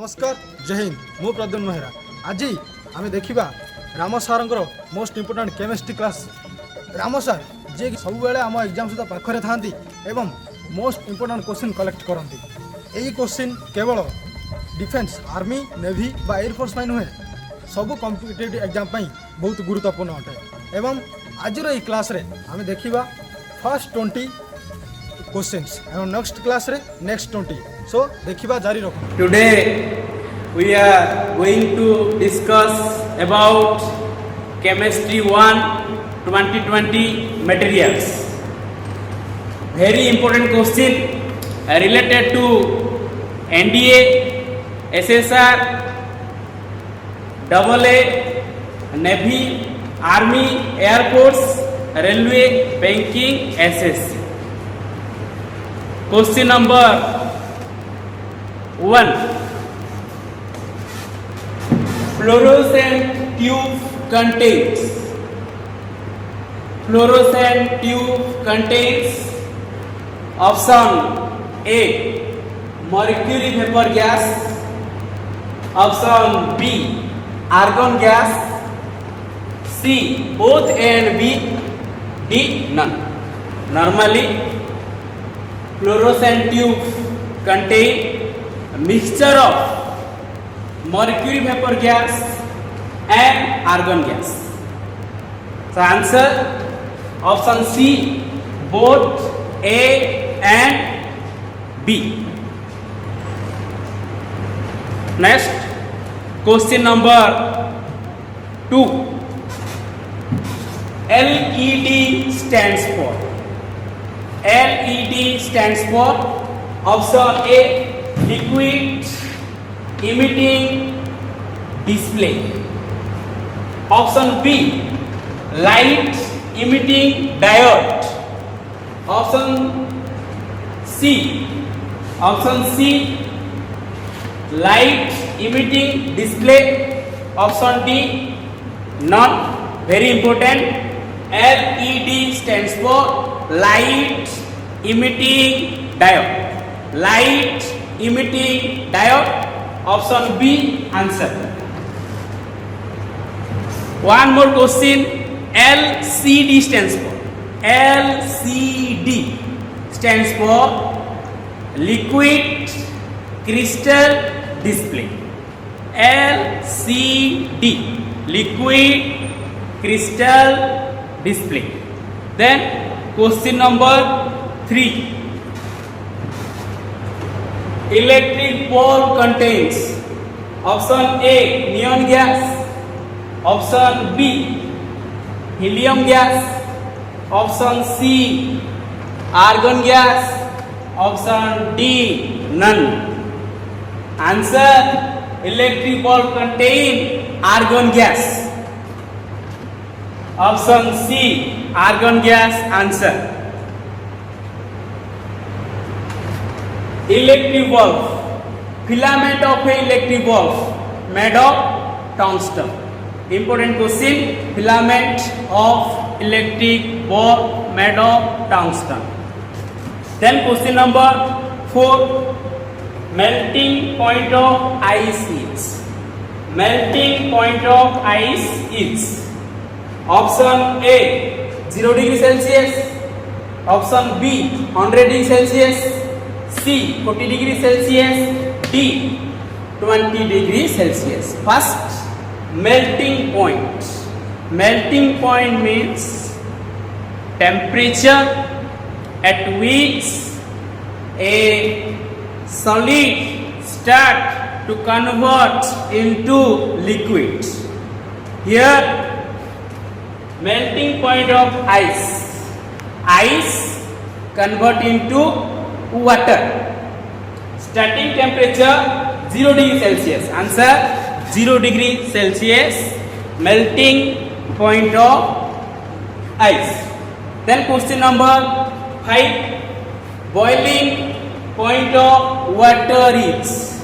नमस्कार जय हिंद मु प्रद्युम्न मेहरा। आज आम देखा राम सार most important chemistry class. Ram सार जी सब आम एग्जाम सहित पाखे था एवं मोस्ट इम्पोर्टाट क्वेश्चन कलेक्ट करती। यही क्वेश्चन केवल डिफेन्स आर्मी नेवी बा एयरफोर्स नुहे सब कॉम्पिटिटिव एग्जाम बहुत गुरुत्वपूर्ण अटे। एवं आज क्लास रे आम देखा फर्स्ट 20 क्वेश्चंस एवं नेक्स्ट क्लास रे नेक्स्ट 20। सो देखिबा जारी रखो। Today we are going to discuss about chemistry 1 2020 materials. Very important question related to NDA, SSR, AA, Navy, Army, Air Force, Railway, Banking, SSC. Question number 1. Fluorescent tube contains. Fluorescent tube contains option A, mercury vapor gas, option B, argon gas, C, both A and B, D, none. Normally fluorescent tubes contain a mixture of mercury vapor gas and argon gas. So answer option C, both A and B. Next question number 2. LED stands for. LED stands for option A, liquid emitting display, option B, light emitting diode, option C, light emitting display, option D, none. Very important. LED stands for light emitting diode. Light emitting diode, option B answer. One more question. LCD stands for. LCD stands for liquid crystal display. LCD, liquid crystal display. Then question number 3. Electric bulb contains option A, neon gas, option B, helium gas, option C, argon gas, option D, none. Answer, electric bulb contain argon gas. Option C, argon gas answer. Electric bulb, filament of a electric bulb made of tungsten. Important question, filament of electric bulb made of tungsten. Then question number 4, melting point of ice is. Melting point of ice is option A, 0 degree Celsius, option B, 100 degree Celsius, C, 40 degree Celsius, D, 20 degree Celsius. First, melting point. Melting point means temperature at which a solid start to convert into liquid. Here, melting point of ice. Ice convert into water. Starting temperature 0 degree Celsius. Answer 0 degree Celsius. Melting point of ice. Then question number 5. Boiling point of water is.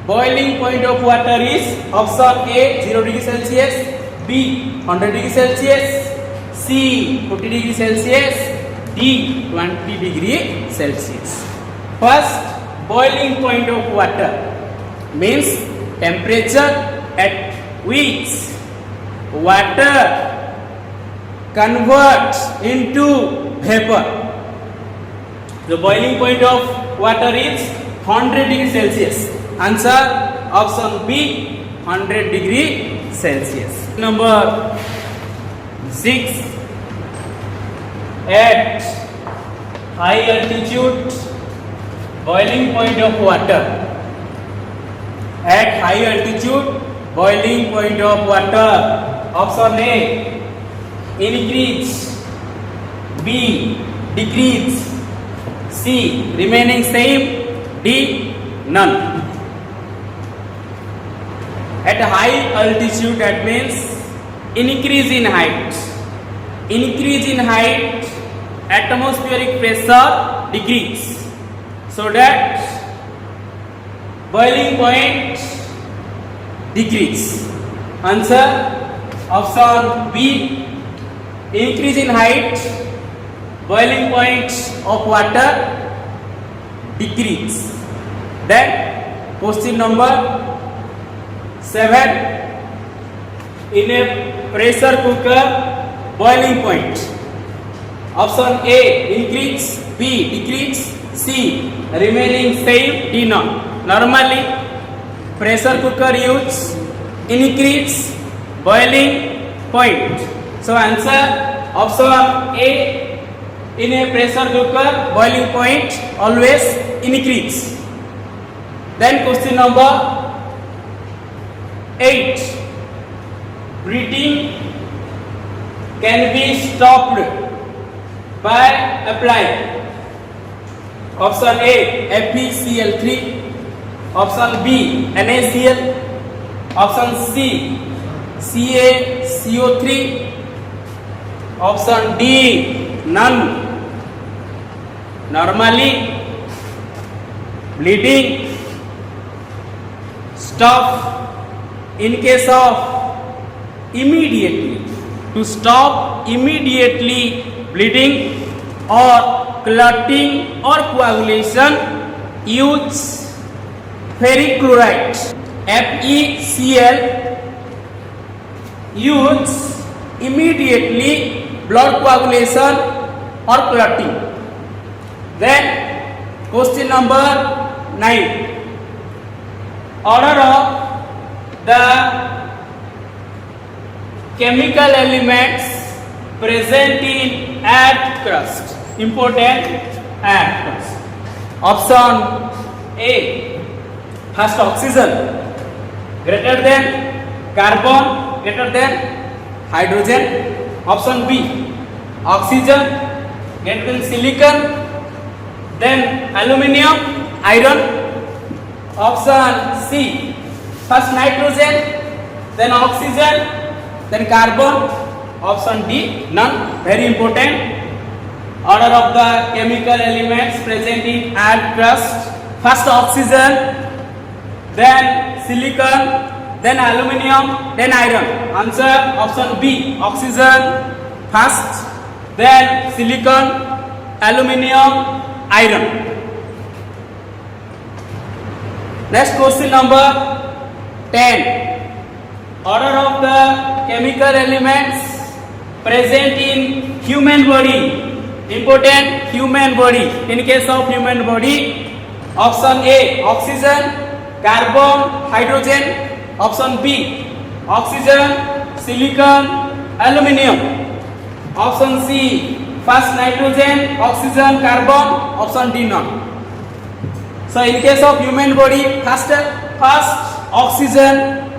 Boiling point of water is option A, 0 degree Celsius, B, 100 degree Celsius, C, 40 degree Celsius, D, 20 degree Celsius. First, boiling point of water. means temperature at which water converts into vapor. The boiling point of water is 100 degree Celsius. Answer option B, 100 degree Celsius. Number 6. At high altitude, boiling point of water. At high altitude, boiling point of water. Option A, increase. B, decrease. C, remaining same. D, none. At high altitude, that means increase in height. Increase in height, atmospheric pressure decrease, so that boiling point decrease. Answer option B, increase in height, boiling point of water decrease. Then question number 7. In a pressure cooker, boiling point. Option A, increase. B, decrease. C, remaining same. D, none. Normally pressure cooker use increase boiling point. So answer option A, in a pressure cooker boiling point always increase. Then question number 8. Breathing can be stopped by applying. Option A, FeCl3. Option B, NaCl. Option C, CaCO3. Option D, none. Normally bleeding stop in case of immediately. To stop immediately bleeding or clotting or coagulation, use ferric chloride FeCl. Use immediately blood coagulation or clotting. Then question number 9. Order of the chemical elements present in earth crust. Important earth crust. Option A, first oxygen greater than carbon greater than hydrogen. Option B, oxygen greater than silicon, then aluminium, iron. Option C, first nitrogen, then oxygen, then carbon. Option D, none. Very important. Order of the chemical elements present in earth crust. First oxygen, then silicon, then aluminium, then iron. Answer option B, oxygen first, then silicon, aluminium, iron. Next question number 10. Order of the chemical elements present in human body. Important, human body. In case of human body, option A, oxygen, carbon, hydrogen. Option B, oxygen, silicon, aluminium. Option C, first nitrogen, oxygen, carbon. Option D, none. So in case of human body, first oxygen,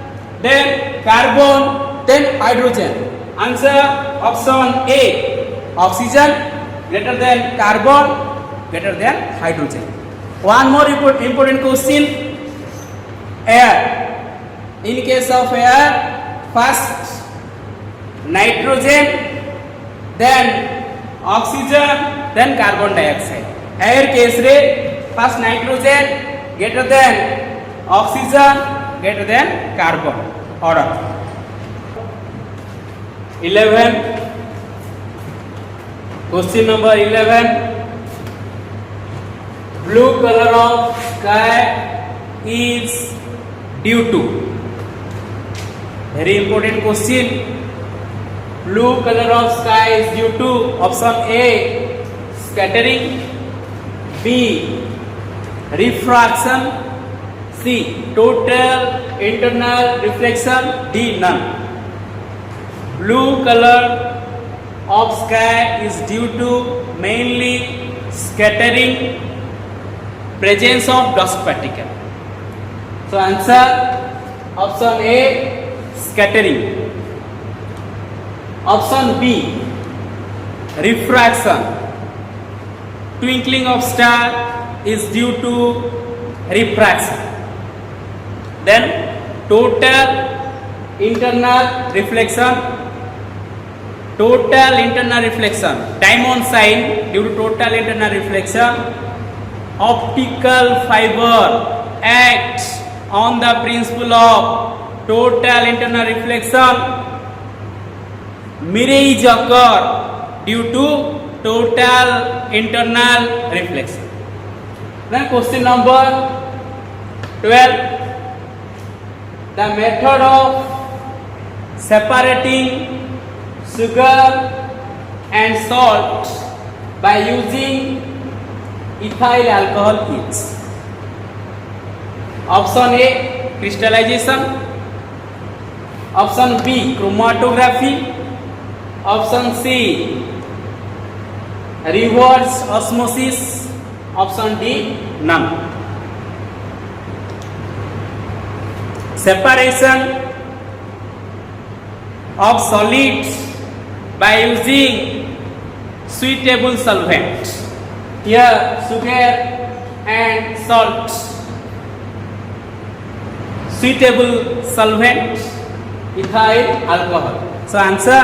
then carbon, then hydrogen. Answer option A, oxygen greater than carbon greater than hydrogen. One more important question. Air. In case of air, first nitrogen, then oxygen, then carbon dioxide. Air case re first nitrogen greater than oxygen greater than carbon. Order. 11. Question number 11. Blue color of sky is due to. Very important question. Blue color of sky is due to option A, scattering, B, refraction, C, total internal reflection, D, none. Blue color of sky is due to mainly scattering, presence of dust particle. So answer option A, scattering. Option B, refraction. Twinkling of star is due to refraction. Then total internal reflection. Total internal reflection. Diamond sign due to total internal reflection. Optical fiber acts on the principle of total internal reflection. Mirage occur due to total internal reflection. Then question number 12. The method of separating sugar and salt by using ethyl alcohol is. Option A, crystallization. Option B, chromatography. Option C, reverse osmosis. Option D, none. Separation of solids by using suitable solvent. Here sugar and salt. Suitable solvent, ethyl alcohol. So answer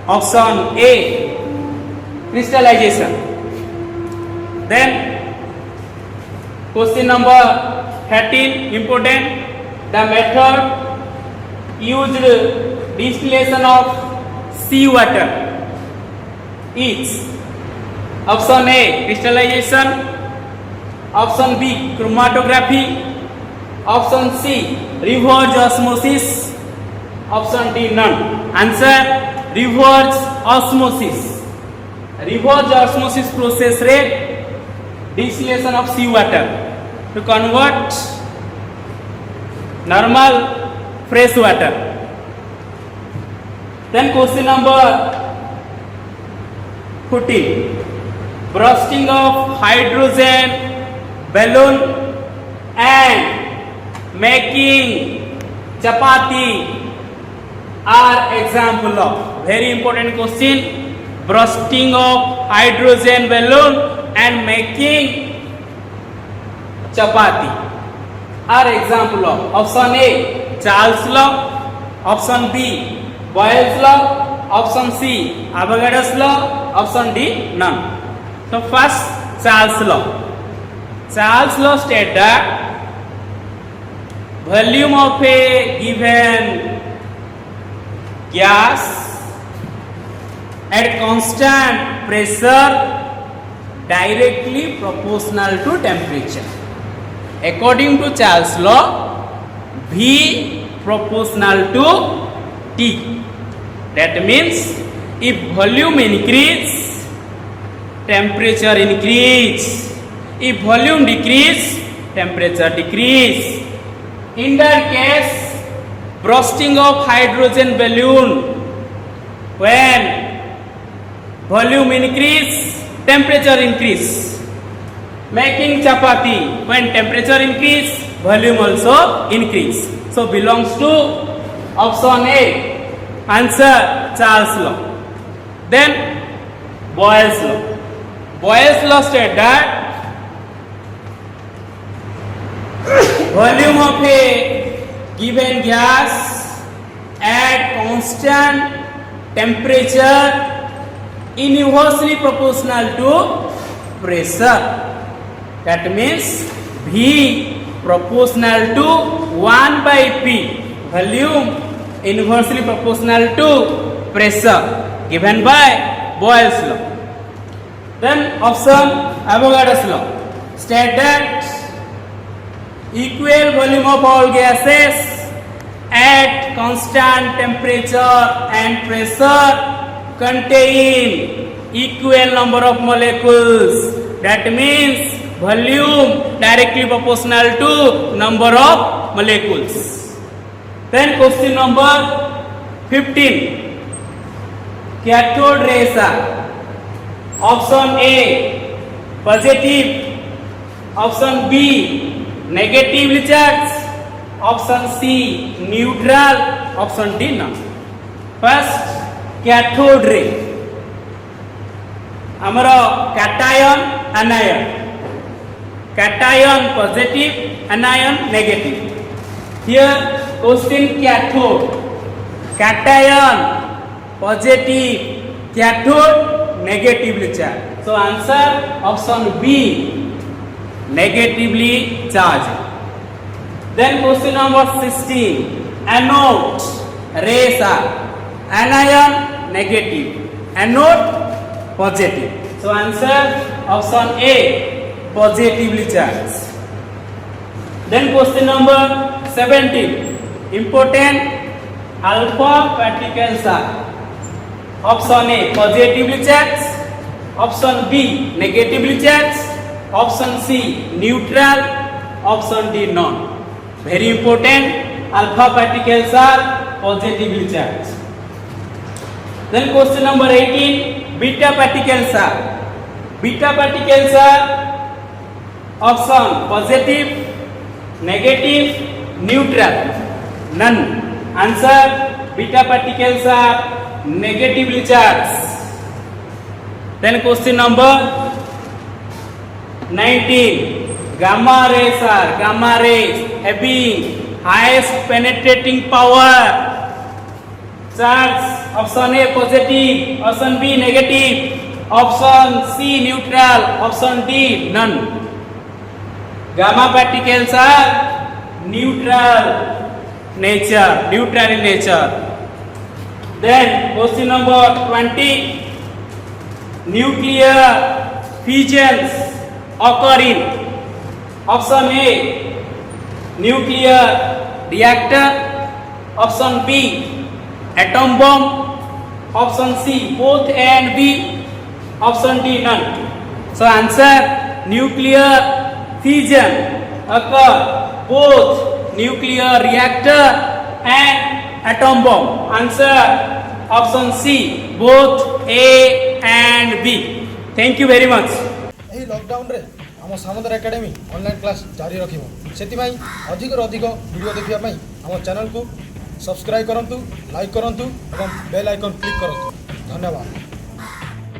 option A, crystallization. Then question number 13, important. The method used distillation of seawater is. Option A, crystallization. Option B, chromatography. Option C, reverse osmosis. Option D, none. Answer reverse osmosis. Reverse osmosis process rate distillation of seawater to convert normal fresh water. Then question number 14. Bursting of hydrogen balloon and making chapati are example of. Very important question. Bursting of hydrogen balloon and making chapati are example of. Option A, Charles law. Option B, Boyle's law. Option C, Avogadro's law. Option D, none. So first, Charles law. Charles law states that volume of a given gas at constant pressure directly proportional to temperature. According to Charles law, V proportional to T. That means if volume increase, temperature increase. If volume decrease, temperature decrease. In that case, bursting of hydrogen balloon, when volume increase, temperature increase. Making chapati, when temperature increase, volume also increase. So belongs to option A. Answer Charles law. Then Boyle's law. Boyle's law states that volume of a given gas at constant temperature inversely proportional to pressure. That means V proportional to 1 by P. Volume inversely proportional to pressure given by Boyle's law. Then option Avogadro's law state that equal volume of all gases at constant temperature and pressure contain equal number of molecules. That means volume directly proportional to number of molecules. Then question number 15. Cathode rays are option A positive, option B negatively charged, option C neutral, option D none. First cathode ray ଆମର cation anion, cation positive, anion negative. Here question cathode, cation positive, cathode negatively charged. So answer option B negatively charged. Then question number 16. Anode rays are anion negative, anode positive. So answer option A positively charged. Then question number 17. Important alpha particles are option A positively charged, option B negatively charged, option C neutral, option D none. Very important, alpha particles are positively charged. Then question number 18. Beta particles are option positive, negative, neutral, none. Answer beta particles are negatively charged. Then question number 19. Gamma rays are having highest penetrating power. Charge option A positive, option B negative, option C neutral, option D none. Gamma particles are neutral in nature. Then question number 20. Nuclear fusions occur in option A nuclear reactor, option B atom bomb, option C both A and B, option D none. So answer nuclear fusion occur both nuclear reactor and atom bomb. Answer option C both A and B. Thank you very much. ଏହି ଲକଡାଉନରେ ଆମ Samantara academy online class ଜାରି ରଖିବ। ସେଥିପାଇଁ ଅଧିକରୁ ଅଧିକ video ଦେଖିବା ପାଇଁ ଆମ ଚ୍ୟାନେଲକୁ ସବସ୍କ୍ରାଇବ୍ କରନ୍ତୁ, ଲାଇକ୍ କରନ୍ତୁ ଏବଂ ବେଲ୍ ଆଇକନ୍ କ୍ଲିକ୍ କରନ୍ତୁ। ଧନ୍ୟବାଦ।